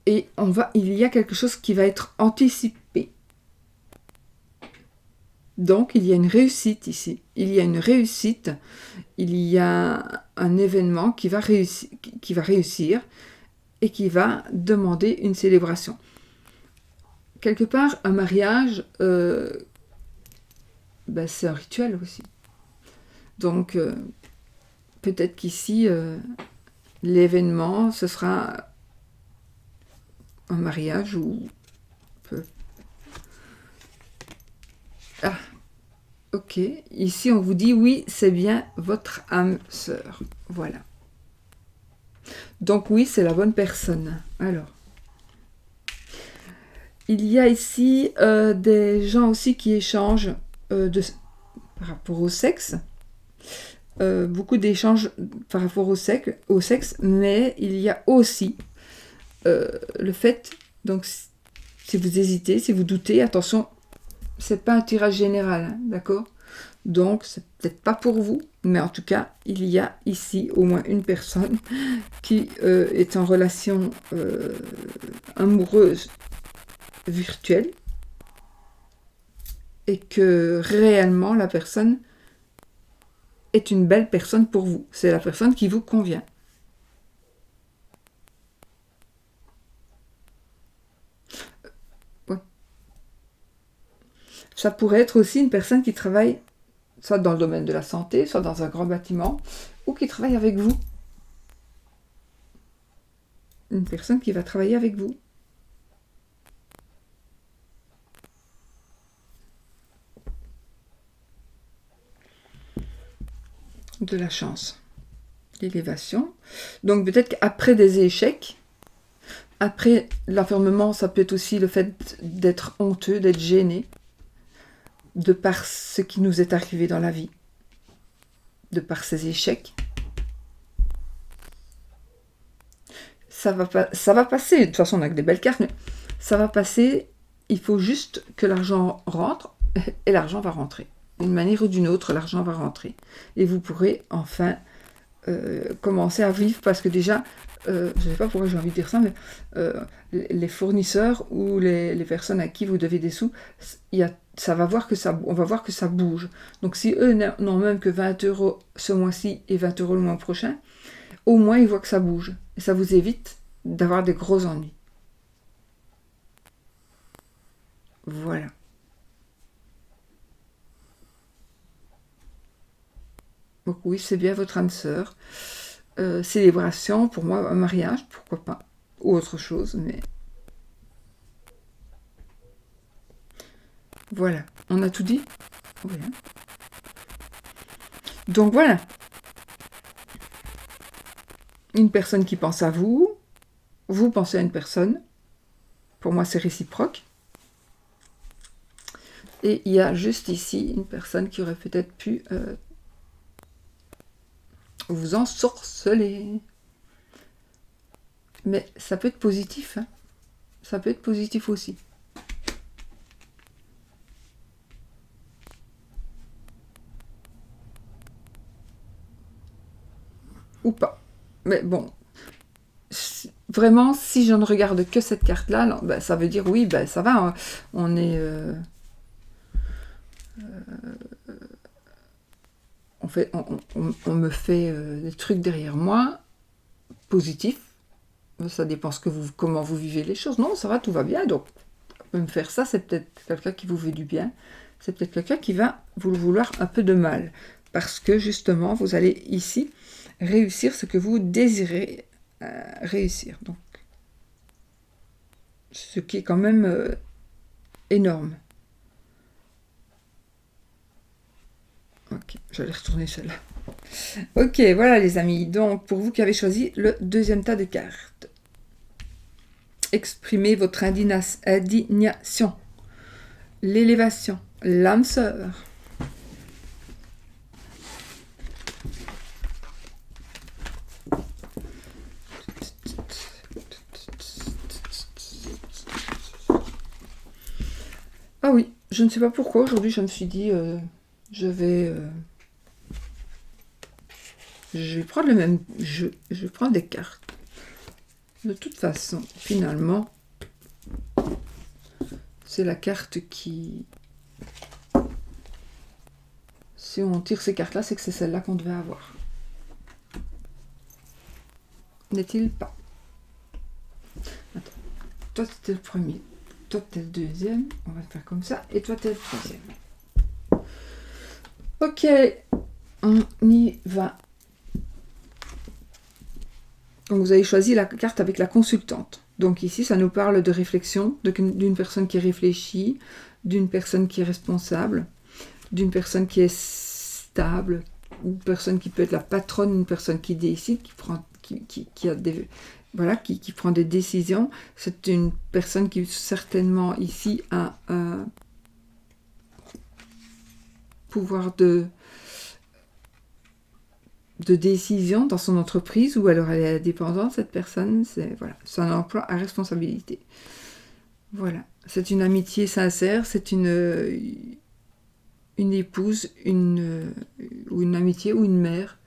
Et il y a quelque chose qui va être anticipé. Donc, il y a une réussite ici. Il y a une réussite. Il y a un événement qui va réussir et qui va demander une célébration. Quelque part, un mariage, c'est un rituel aussi. Donc, peut-être qu'ici, l'événement, ce sera un mariage ou... Ah, ok. Ici, on vous dit, oui, c'est bien votre âme sœur. Voilà. Donc oui, c'est la bonne personne. Alors, il y a ici des gens aussi qui échangent par rapport au sexe. Beaucoup d'échanges par rapport au sexe, mais il y a aussi le fait, donc si vous hésitez, si vous doutez, attention, c'est pas un tirage général, hein, d'accord ? Donc, c'est peut-être pas pour vous, mais en tout cas, il y a ici au moins une personne qui est en relation amoureuse virtuelle et que réellement la personne est une belle personne pour vous. C'est la personne qui vous convient. Ouais. Ça pourrait être aussi une personne qui travaille soit dans le domaine de la santé, soit dans un grand bâtiment, ou qui travaille avec vous. Une personne qui va travailler avec vous. De la chance. L'élévation. Donc peut-être qu'après des échecs, après l'enfermement, ça peut être aussi le fait d'être honteux, d'être gêné, de par ce qui nous est arrivé dans la vie, de par ces échecs. Ça va passer, de toute façon on a que des belles cartes, mais ça va passer, il faut juste que l'argent rentre, et l'argent va rentrer. D'une manière ou d'une autre, l'argent va rentrer. Et vous pourrez enfin commencer à vivre, parce que déjà, je ne sais pas pourquoi j'ai envie de dire ça, mais les fournisseurs ou les personnes à qui vous devez des sous, on va voir que ça bouge. Donc si eux n'ont même que 20 € ce mois-ci et 20 € le mois prochain, au moins ils voient que ça bouge. Et ça vous évite d'avoir des gros ennuis. Voilà. Donc oui, c'est bien votre âme sœur. Célébration, pour moi, un mariage, pourquoi pas. Ou autre chose, mais... Voilà. On a tout dit ? Oui. Donc voilà. Une personne qui pense à vous. Vous pensez à une personne. Pour moi, c'est réciproque. Et il y a juste ici une personne qui aurait peut-être pu... vous ensorceler. Mais ça peut être positif, hein. Ça peut être positif aussi. Ou pas. Mais bon, vraiment, si je ne regarde que cette carte-là, ben, ça veut dire oui, ben, ça va, hein. On est... on me fait des trucs derrière moi, positifs. Ça dépend comment vous vivez les choses. Non, ça va, tout va bien. Donc, me faire ça, c'est peut-être quelqu'un qui vous veut du bien. C'est peut-être quelqu'un qui va vous vouloir un peu de mal. Parce que, justement, vous allez ici réussir ce que vous désirez réussir. Donc, ce qui est quand même énorme. Ok, j'allais retourner celle-là. Ok, voilà les amis. Donc, pour vous qui avez choisi le deuxième tas de cartes, exprimez votre indignation, l'élévation, l'âme sœur. Ah oui, je ne sais pas pourquoi aujourd'hui je me suis dit je vais prendre le même jeu, je vais prendre des cartes. De toute façon, finalement, c'est la carte qui... Si on tire ces cartes-là, c'est que c'est celle-là qu'on devait avoir. N'est-il pas? Attends. Toi, c'était le premier. Toi, t'es le deuxième. On va faire comme ça. Et toi, t'es le troisième. Ok. On y va. Donc, vous avez choisi la carte avec la consultante. Donc ici, ça nous parle de réflexion, d'une personne qui réfléchit, d'une personne qui est responsable, d'une personne qui est stable, une personne qui peut être la patronne, une personne qui décide, qui a des... Voilà, qui prend des décisions. C'est une personne qui certainement ici a un pouvoir de décision dans son entreprise, ou alors elle est indépendante, cette personne, c'est un emploi à responsabilité. Voilà, c'est une amitié sincère, c'est une épouse, ou une amitié, ou une mère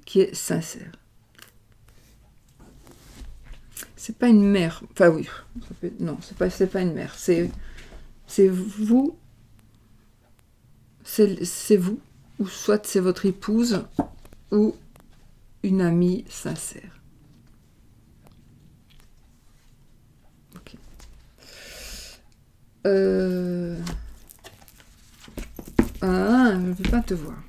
qui est sincère. C'est pas une mère, enfin oui, non, c'est pas une mère, c'est vous, c'est vous, ou soit c'est votre épouse, ou une amie sincère. Ok. Je ne veux pas te voir.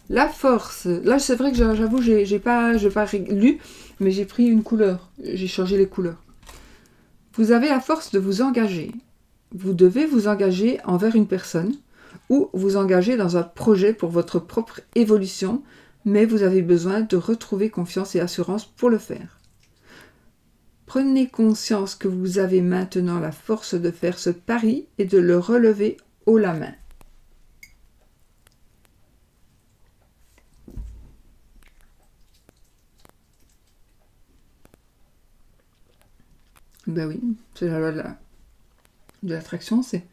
La force. Là, c'est vrai que j'avoue, j'ai pas lu, mais j'ai pris une couleur. J'ai changé les couleurs. Vous avez la force de vous engager. Vous devez vous engager envers une personne ou vous engager dans un projet pour votre propre évolution, mais vous avez besoin de retrouver confiance et assurance pour le faire. Prenez conscience que vous avez maintenant la force de faire ce pari et de le relever haut la main. Ben oui, c'est la loi de l'attraction, c'est...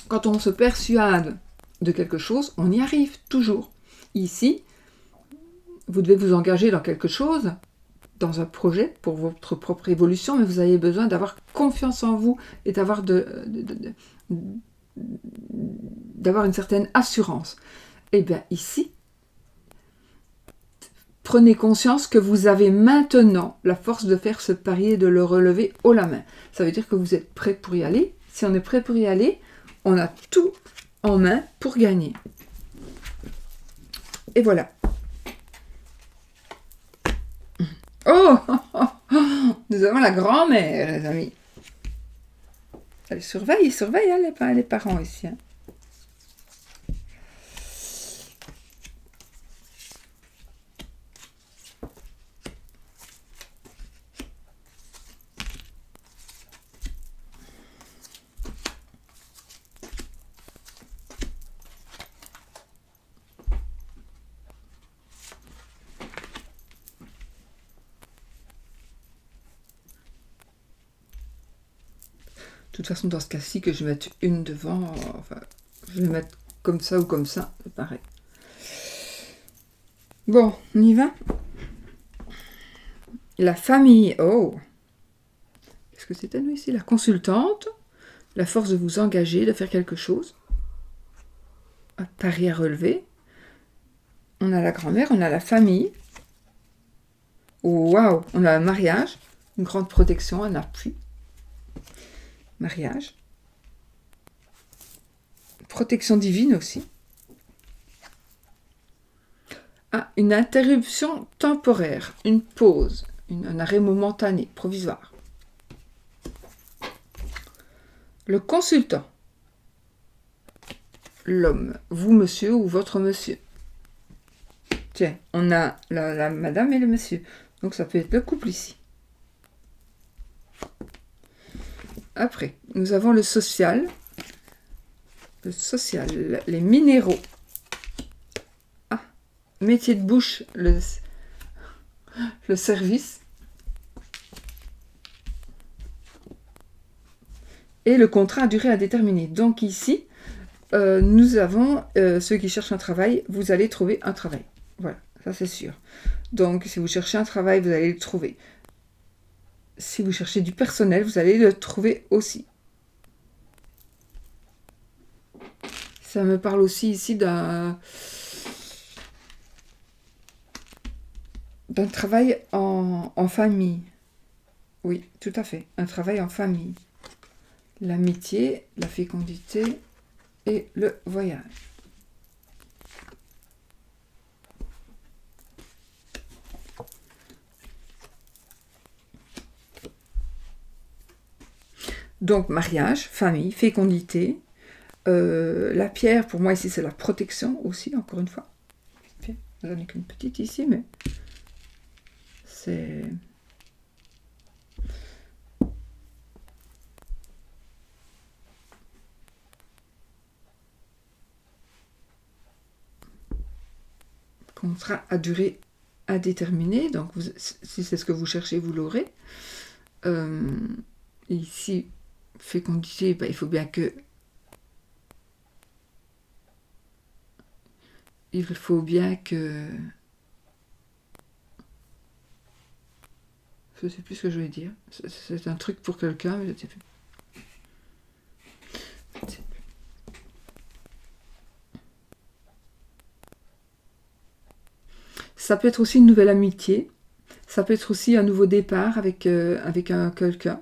Quand on se persuade de quelque chose, on y arrive toujours. Ici, vous devez vous engager dans quelque chose, dans un projet pour votre propre évolution, mais vous avez besoin d'avoir confiance en vous et d'avoir d'avoir une certaine assurance. Et bien ici, prenez conscience que vous avez maintenant la force de faire ce pari et de le relever haut la main. Ça veut dire que vous êtes prêt pour y aller. Si on est prêt pour y aller, on a tout en main pour gagner. Et voilà. Oh, nous avons la grand-mère, les amis. Elle surveille hein, les parents ici. Hein. toute façon, dans ce cas-ci, que je vais mettre une devant, enfin, je vais mettre comme ça ou comme ça, c'est pareil. Bon, on y va. La famille, oh, qu'est-ce que c'était nous ici? La consultante, la force de vous engager, de faire quelque chose. Un pari à relever. On a la grand-mère, on a la famille. Oh, waouh, on a un mariage, une grande protection, un appui. Mariage. Protection divine aussi. Ah, une interruption temporaire, une pause, un arrêt momentané, provisoire. Le consultant. L'homme, vous monsieur ou votre monsieur. Tiens, on a la madame et le monsieur. Donc ça peut être le couple ici. Après, nous avons le social. Le social, les minéraux. Ah, métier de bouche, le service. Et le contrat à durée indéterminée. Donc ici, nous avons ceux qui cherchent un travail, vous allez trouver un travail. Voilà, ça c'est sûr. Donc si vous cherchez un travail, vous allez le trouver. Si vous cherchez du personnel, vous allez le trouver aussi. Ça me parle aussi ici d'un travail en famille. Oui, tout à fait, un travail en famille. L'amitié, la fécondité et le voyage. Donc, mariage, famille, fécondité. La pierre, pour moi, ici, c'est la protection aussi, encore une fois. J'en ai qu'une petite ici, mais c'est... Contrat à durée indéterminée. Donc, si c'est ce que vous cherchez, vous l'aurez. Ici, fécondité, il faut bien que... Il faut bien que... Je ne sais plus ce que je vais dire. C'est un truc pour quelqu'un, mais je ne sais plus. Ça peut être aussi une nouvelle amitié. Ça peut être aussi un nouveau départ avec quelqu'un,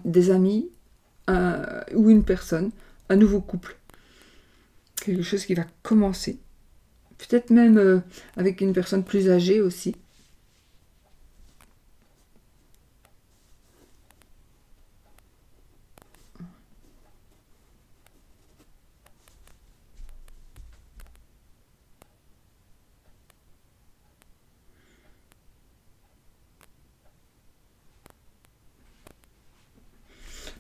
des amis, ou une personne, un nouveau couple. Quelque chose qui va commencer. Peut-être même avec une personne plus âgée aussi.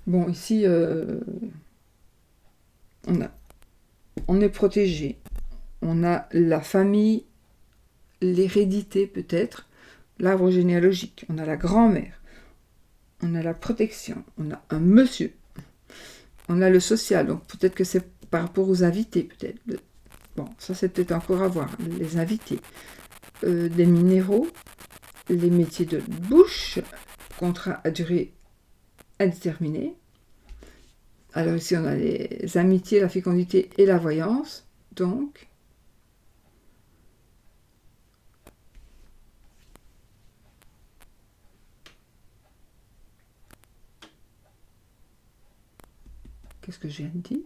Bon, ici, on est protégé. On a la famille, l'hérédité peut-être, l'arbre généalogique. On a la grand-mère. On a la protection. On a un monsieur. On a le social. Donc peut-être que c'est par rapport aux invités, peut-être. Bon, ça c'est peut-être encore à voir. Les invités. Des minéraux. Les métiers de bouche. Contrat à durée indéterminée. Alors ici, on a les amitiés, la fécondité et la voyance. Donc, qu'est-ce que je viens de dire?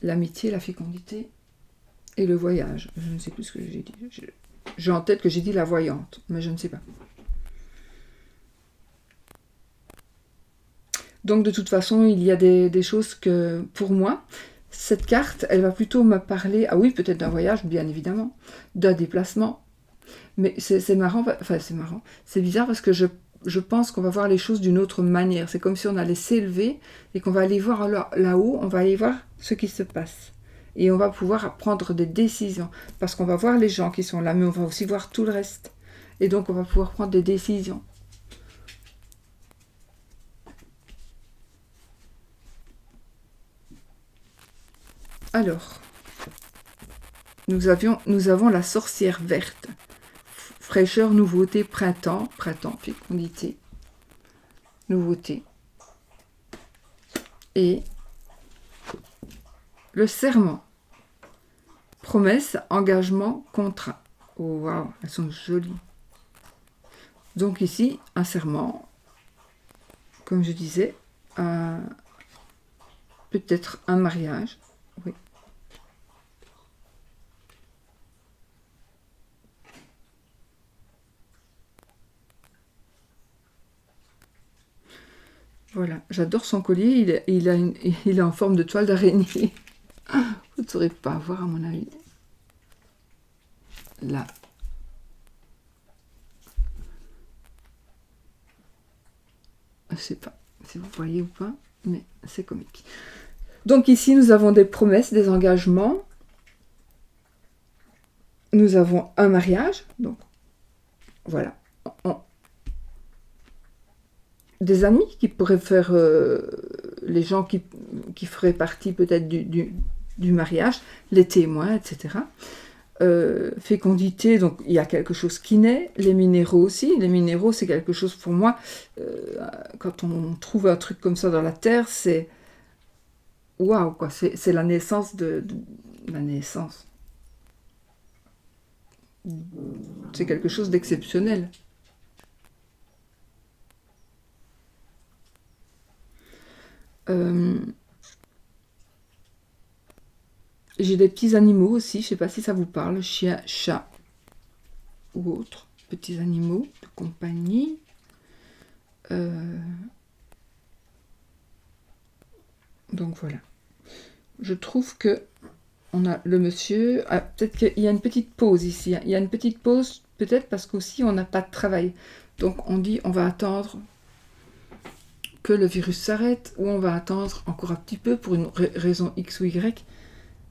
L'amitié, la fécondité et le voyage. Je ne sais plus ce que j'ai dit. J'ai en tête que j'ai dit la voyante, mais je ne sais pas. Donc de toute façon, il y a des choses que, pour moi, cette carte, elle va plutôt me parler, ah oui, peut-être d'un voyage, bien évidemment, d'un déplacement. Mais c'est marrant, enfin c'est marrant, c'est bizarre parce que je pense qu'on va voir les choses d'une autre manière. C'est comme si on allait s'élever et qu'on va aller voir là-haut, on va aller voir ce qui se passe. Et on va pouvoir prendre des décisions. Parce qu'on va voir les gens qui sont là, mais on va aussi voir tout le reste. Et donc on va pouvoir prendre des décisions. Alors, nous avons la sorcière verte. Fraîcheur, nouveauté, printemps, fécondité, nouveauté. Et le serment. Promesse, engagement, contrat. Oh, waouh, elles sont jolies. Donc ici, un serment, comme je disais, peut-être un mariage. Oui. Voilà, j'adore son collier, il est en forme de toile d'araignée. Vous ne saurez pas voir à mon avis. Là. Je ne sais pas si vous voyez ou pas, mais c'est comique. Donc ici, nous avons des promesses, des engagements. Nous avons un mariage, donc voilà. Des amis qui pourraient faire les gens qui feraient partie peut-être du mariage, les témoins, etc. Fécondité, donc il y a quelque chose qui naît, les minéraux aussi. Les minéraux, c'est quelque chose pour moi, quand on trouve un truc comme ça dans la terre, c'est waouh, quoi, c'est la naissance la naissance. C'est quelque chose d'exceptionnel. J'ai des petits animaux aussi, je ne sais pas si ça vous parle, chien, chat ou autres petits animaux de compagnie. Donc voilà. Je trouve que on a le monsieur. Peut-être qu'il y a une petite pause ici. Il y a une petite pause, peut-être parce qu'aussi on n'a pas de travail. Donc on dit on va attendre que le virus s'arrête ou on va attendre encore un petit peu pour une raison X ou Y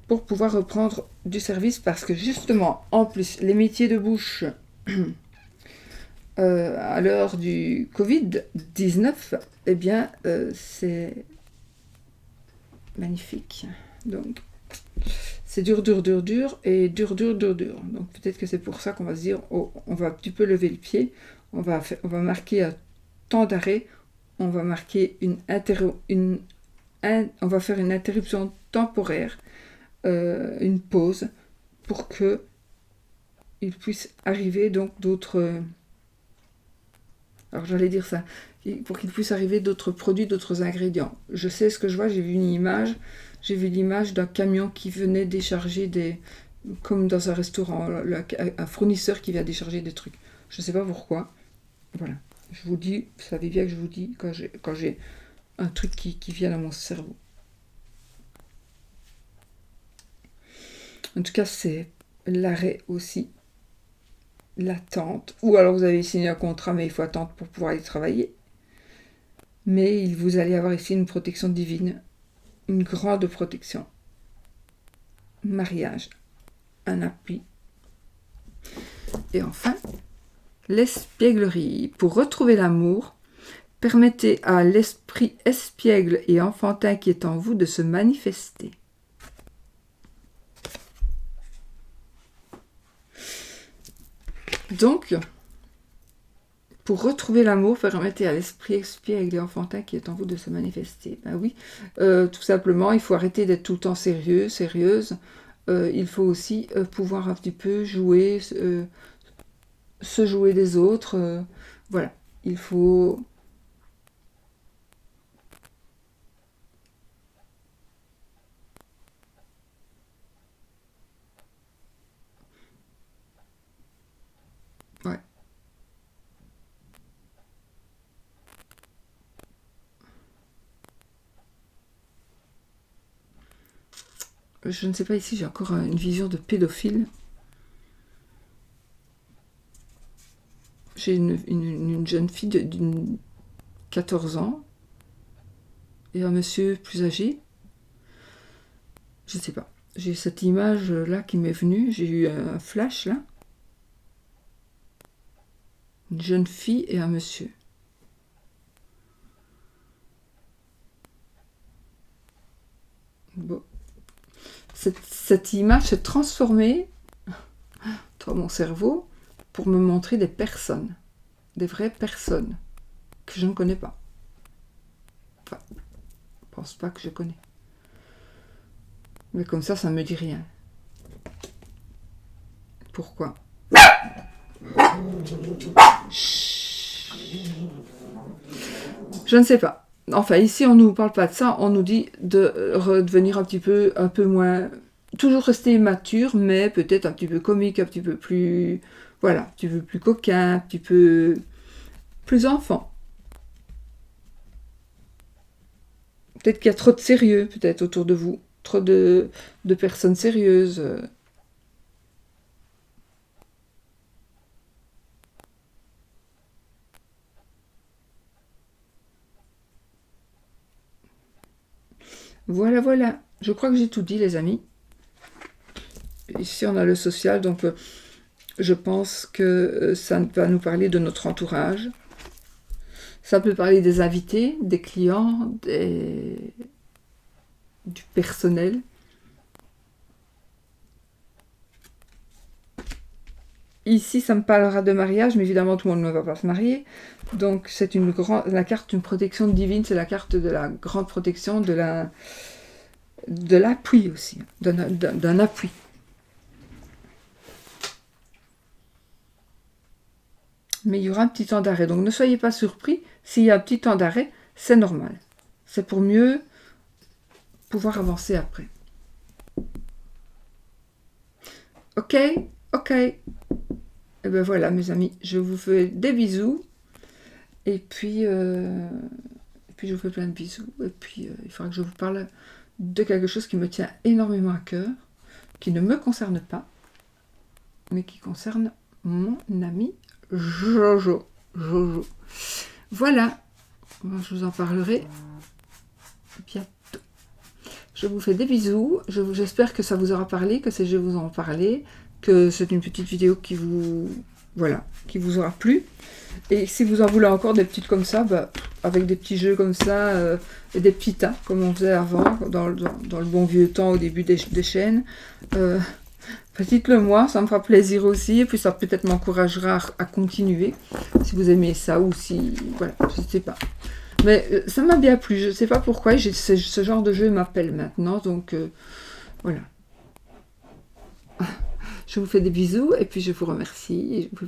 pour pouvoir reprendre du service parce que justement, en plus, les métiers de bouche à l'heure du Covid-19, eh bien, c'est magnifique. Donc, c'est dur, et dur. Donc, peut-être que c'est pour ça qu'on va se dire, oh, on va un petit peu lever le pied, on va marquer un temps d'arrêt, on va marquer on va faire une interruption temporaire, une pause, pour que il puisse arriver donc d'autres... alors j'allais dire ça, pour qu'il puisse arriver d'autres produits, d'autres ingrédients. Je sais ce que je vois, j'ai vu l'image d'un camion qui venait décharger comme dans un restaurant, un fournisseur qui vient décharger des trucs. Je ne sais pas pourquoi. Voilà. Je vous dis, vous savez bien que je vous dis quand j'ai un truc qui vient dans mon cerveau. En tout cas, c'est l'arrêt aussi. L'attente. Ou alors vous avez signé un contrat, mais il faut attendre pour pouvoir y travailler. Mais vous allez avoir ici une protection divine. Une grande protection. Mariage. Un appui. Et enfin, l'espièglerie. Pour retrouver l'amour, permettez à l'esprit espiègle et enfantin qui est en vous de se manifester. Donc, pour retrouver l'amour, permettez à l'esprit espiègle et enfantin qui est en vous de se manifester. Ben oui, tout simplement, il faut arrêter d'être tout le temps sérieuse. Il faut aussi pouvoir un petit peu jouer, se jouer des autres. Voilà, il faut... Ouais. Je ne sais pas, ici j'ai encore une vision de pédophile. J'ai une jeune fille d'une 14 ans et un monsieur plus âgé. Je ne sais pas. J'ai cette image là qui m'est venue. J'ai eu un flash là. Une jeune fille et un monsieur. Bon. cette image s'est transformée dans mon cerveau pour me montrer des personnes, des vraies personnes que je ne connais pas. Enfin, je ne pense pas que je connais. Mais comme ça ne me dit rien. Pourquoi? Je ne sais pas. Enfin, ici, on ne nous parle pas de ça. On nous dit de redevenir un peu moins... Toujours rester immature, mais peut-être un petit peu comique, un petit peu plus... Voilà, un petit peu plus coquin, un petit peu plus enfant. Peut-être qu'il y a trop de sérieux, peut-être, autour de vous. Trop de personnes sérieuses. Voilà, voilà. Je crois que j'ai tout dit, les amis. Ici, on a le social, donc je pense que ça va nous parler de notre entourage. Ça peut parler des invités, des clients, du personnel. Ici, ça me parlera de mariage, mais évidemment, tout le monde ne va pas se marier. Donc, c'est la carte d'une protection divine, c'est la carte de la grande protection, de l'appui aussi, d'un appui. Mais il y aura un petit temps d'arrêt. Donc, ne soyez pas surpris. S'il y a un petit temps d'arrêt, c'est normal. C'est pour mieux pouvoir avancer après. Ok, ok. Et ben voilà, mes amis, je vous fais des bisous. Et puis je vous fais plein de bisous. Et puis, il faudra que je vous parle de quelque chose qui me tient énormément à cœur, qui ne me concerne pas, mais qui concerne mon ami Jojo. Voilà. Je vous en parlerai bientôt. Je vous fais des bisous. J'espère que ça vous aura parlé, que je vous en parler, que c'est une petite vidéo qui vous aura plu. Et si vous en voulez encore des petites comme ça, avec des petits jeux comme ça, et des petits tas, comme on faisait avant, dans le bon vieux temps, au début des chaînes, dites-le moi, ça me fera plaisir aussi, et puis ça peut-être m'encouragera à continuer, si vous aimez ça, ou si... Voilà, je ne sais pas. Mais ça m'a bien plu, je ne sais pas pourquoi, ce genre de jeu m'appelle maintenant, donc voilà. Je vous fais des bisous, et puis je vous remercie, et je vous...